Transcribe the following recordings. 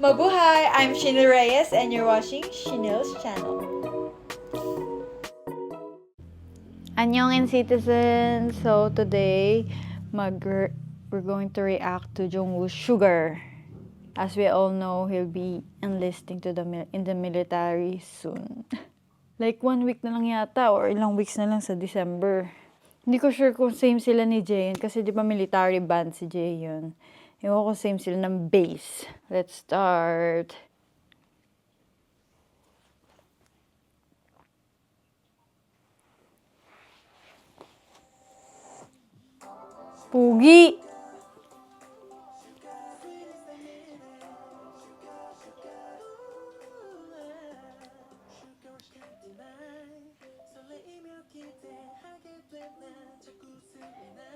Mabuhay! I'm Shinil Reyes and you're watching Shinil's channel. Annyeong citizens! So today, we're going to react to Jungwoo's Sugar. As we all know, he'll be enlisting in the military soon. Like 1 week na lang yata or ilang weeks na lang sa December. Hindi ko sure kung same sila ni Jaehyun kasi di ba military band si Jaehyun. Ewan ko same sila ng base. Let's start. Pugi!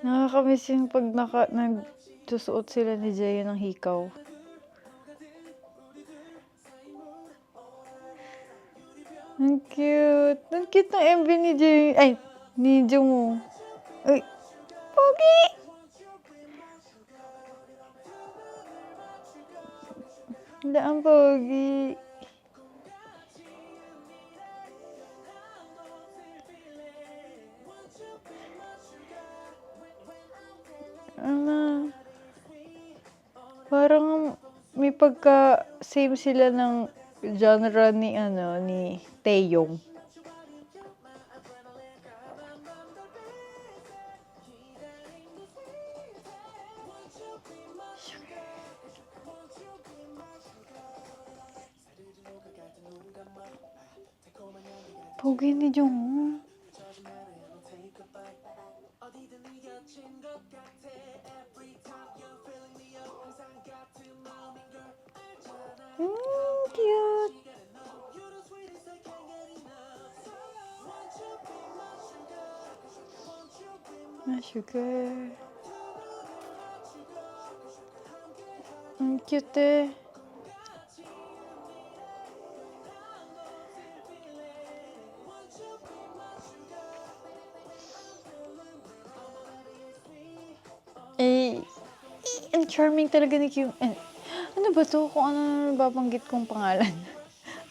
Nakakamiss yung pag nagsusuot sila ni Jaehyun ng hikaw. Ang cute. Ang cute ng MV ni Jaehyun. Ay, ni Jungwoo. Ay, pogi! Wala ang pogi. Parang may pagka-same sila ng genre ni Taeyong. Pogi ni Jungwoo. Cute. Sugar. Ang cute eh. Ang charming talaga ni Kyung. Ano ba to? Kung ano nababanggit kong pangalan.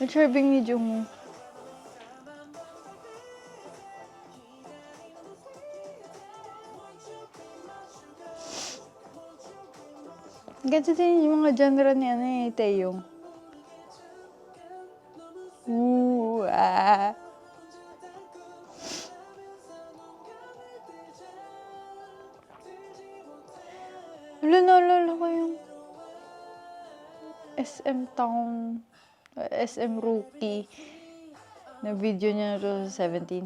Ang charming ni Jungwoo. Ganda din yung mga genre ni Taeyong. Ooh, ah. Naalala ko yung SM Town, SM Rookie na video niya na 2017.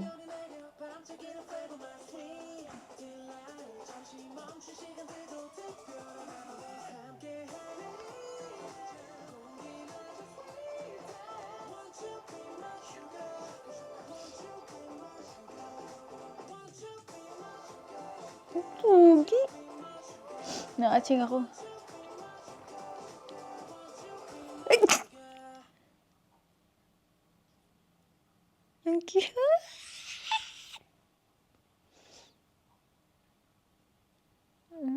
Pugi! Nakatsing ako. Ang cute!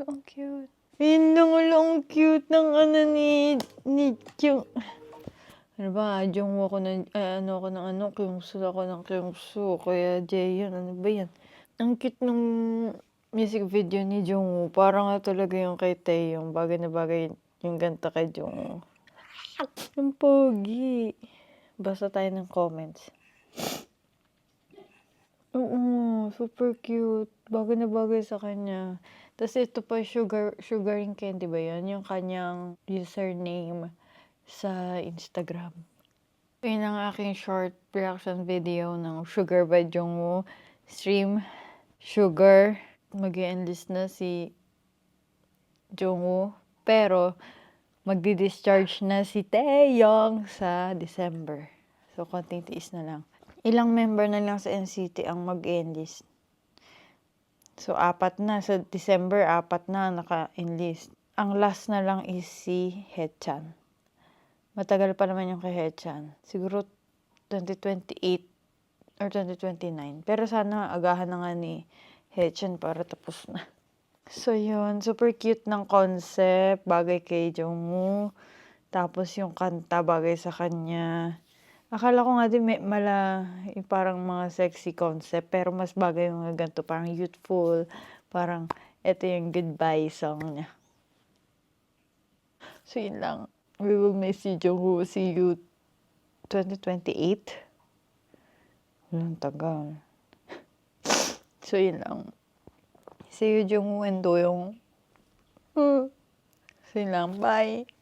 Ang cute. Yun lang ang cute ng ni Kyung. Ano ba, Jungwoo ako ng, Kyungsu ako ng Kyungsu. Kaya Jaehyun, ano ba yan? Ang cute ng music video ni Jungwoo. Parang nga talaga yung kay Taeyong. Bagay na bagay yung ganta kay Jungwoo. Ang pogi. Basta tayo ng comments. Oo, super cute. Bagay na bagay sa kanya. Tapos ito pa, Sugaring Candy ba yan? Yung kanyang username sa Instagram. Yun ang aking short reaction video ng Sugar by Jungwoo. Stream Sugar. Mag-i-enlist na si Jungwoo. Pero, magdi-discharge na si Taeyong sa December. So, konting tiis na lang. Ilang member na lang sa NCT ang mag-enlist. So, 4 na. Sa December, 4 na naka-enlist. Ang last na lang is si Haechan. Matagal pa naman yung kay Haechan. Siguro 2028 or 2029. Pero sana agahan na nga ni Haechan para tapos na. So, yun. Super cute ng concept. Bagay kay Jungwoo. Tapos yung kanta bagay sa kanya. Akala ko nga din yung parang mga sexy concept, pero mas bagay yung mga ganito, parang youthful, parang eto yung goodbye song niya. So yun lang. We will miss you, Jungwoo. See you 2028. Walang tagal. So yun lang. See you, Jungwoo and Doyoung. So yun lang. Bye!